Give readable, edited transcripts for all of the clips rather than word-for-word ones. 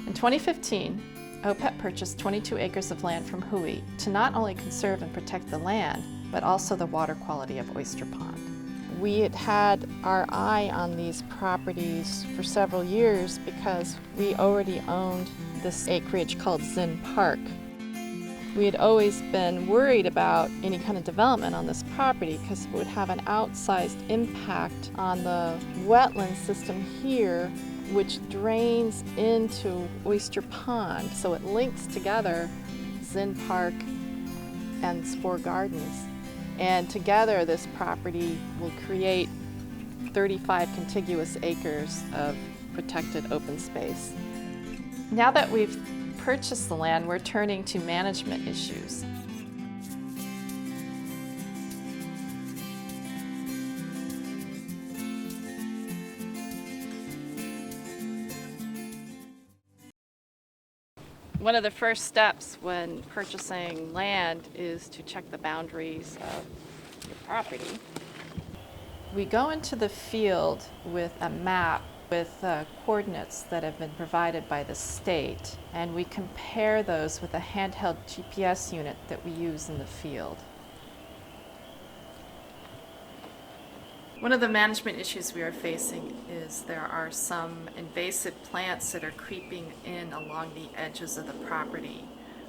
In 2015, OPET purchased 22 acres of land from Hui to not only conserve and protect the land, but also the water quality of Oyster Pond. We had had our eye on these properties for several years because we already owned this acreage called Zinn Park. We had always been worried about any kind of development on this property because it would have an outsized impact on the wetland system here, which drains into Oyster Pond. So it links together Zinn Park and Spore Gardens. And together this property will create 35 contiguous acres of protected open space. Now that we've purchased the land, we're turning to management issues. One of the first steps when purchasing land is to check the boundaries of your property. We go into the field with a map with coordinates that have been provided by the state, and we compare those with a handheld GPS unit that we use in the field. One of the management issues we are facing is there are some invasive plants that are creeping in along the edges of the property.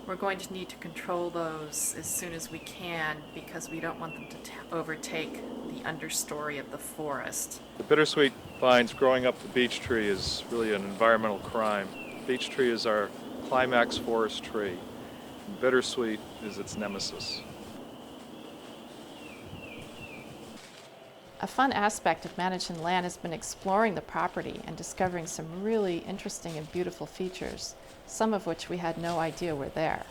We're going to need to control those as soon as we can because we don't want them to overtake the understory of the forest. The bittersweet vines growing up the beech tree is really an environmental crime. Beech tree is our climax forest tree. Bittersweet is its nemesis. A fun aspect of managing land has been exploring the property and discovering some really interesting and beautiful features, some of which we had no idea were there.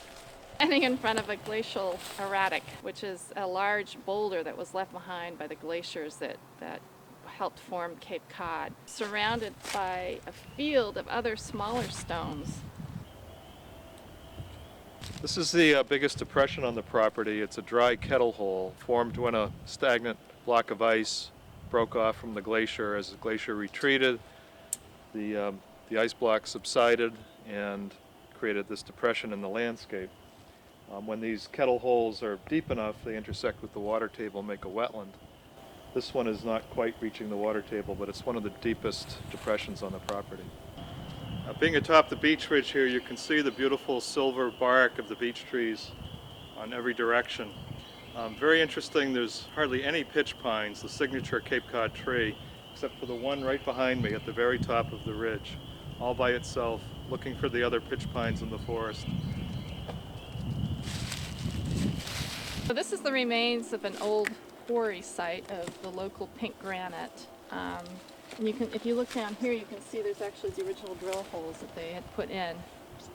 Standing in front of a glacial erratic, which is a large boulder that was left behind by the glaciers that helped form Cape Cod, surrounded by a field of other smaller stones. This is the biggest depression on the property. It's a dry kettle hole formed when a stagnant block of ice broke off from the glacier. As the glacier retreated, the ice block subsided and created this depression in the landscape. When these kettle holes are deep enough, they intersect with the water table and make a wetland. This one is not quite reaching the water table, but it's one of the deepest depressions on the property. Being atop the beech ridge here, you can see the beautiful silver bark of the beech trees on every direction. Very interesting, there's hardly any pitch pines, the signature Cape Cod tree, except for the one right behind me at the very top of the ridge, all by itself, looking for the other pitch pines in the forest. So this is the remains of an old quarry site of the local pink granite. And if you look down here, you can see there's actually the original drill holes that they had put in.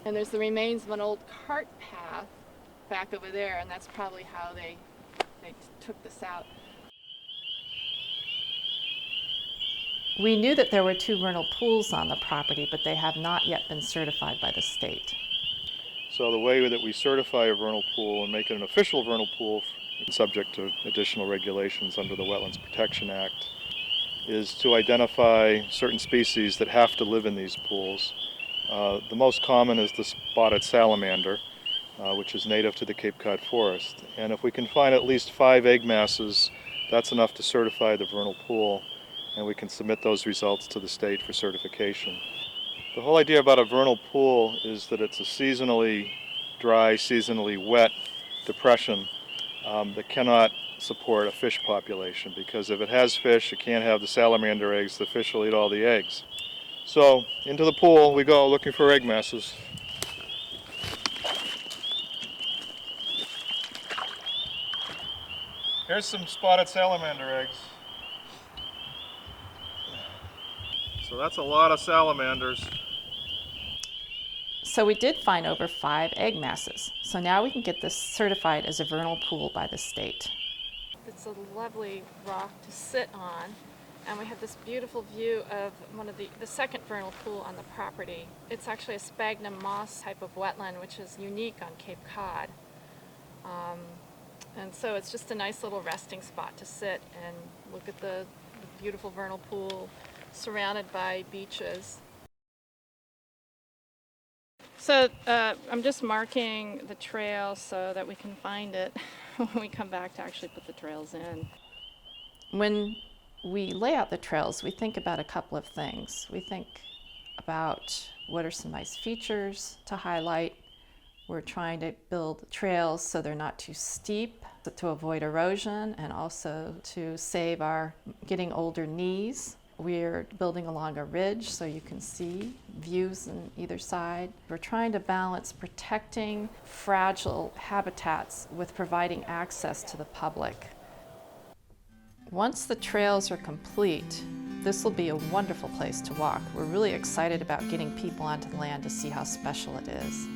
And there's the remains of an old cart path back over there, and that's probably how they took this out. We knew that there were 2 vernal pools on the property, but they have not yet been certified by the state. So the way that we certify a vernal pool and make it an official vernal pool, subject to additional regulations under the Wetlands Protection Act, is to identify certain species that have to live in these pools. The most common is the spotted salamander, which is native to the Cape Cod forest. And if we can find at least 5 egg masses, that's enough to certify the vernal pool, and we can submit those results to the state for certification. The whole idea about a vernal pool is that it's a seasonally dry, seasonally wet depression that cannot support a fish population, because if it has fish, it can't have the salamander eggs. The fish will eat all the eggs. So into the pool we go looking for egg masses. Here's some spotted salamander eggs. So that's a lot of salamanders. So we did find over 5 egg masses. So now we can get this certified as a vernal pool by the state. It's a lovely rock to sit on, and we have this beautiful view of one of the second vernal pool on the property. It's actually a sphagnum moss type of wetland, which is unique on Cape Cod. And so it's just a nice little resting spot to sit and look at the beautiful vernal pool surrounded by beaches. So I'm just marking the trail so that we can find it when we come back to actually put the trails in. When we lay out the trails, we think about a couple of things. We think about what are some nice features to highlight. We're trying to build trails so they're not too steep, to avoid erosion, and also to save our getting older knees. We're building along a ridge so you can see views on either side. We're trying to balance protecting fragile habitats with providing access to the public. Once the trails are complete, this will be a wonderful place to walk. We're really excited about getting people onto the land to see how special it is.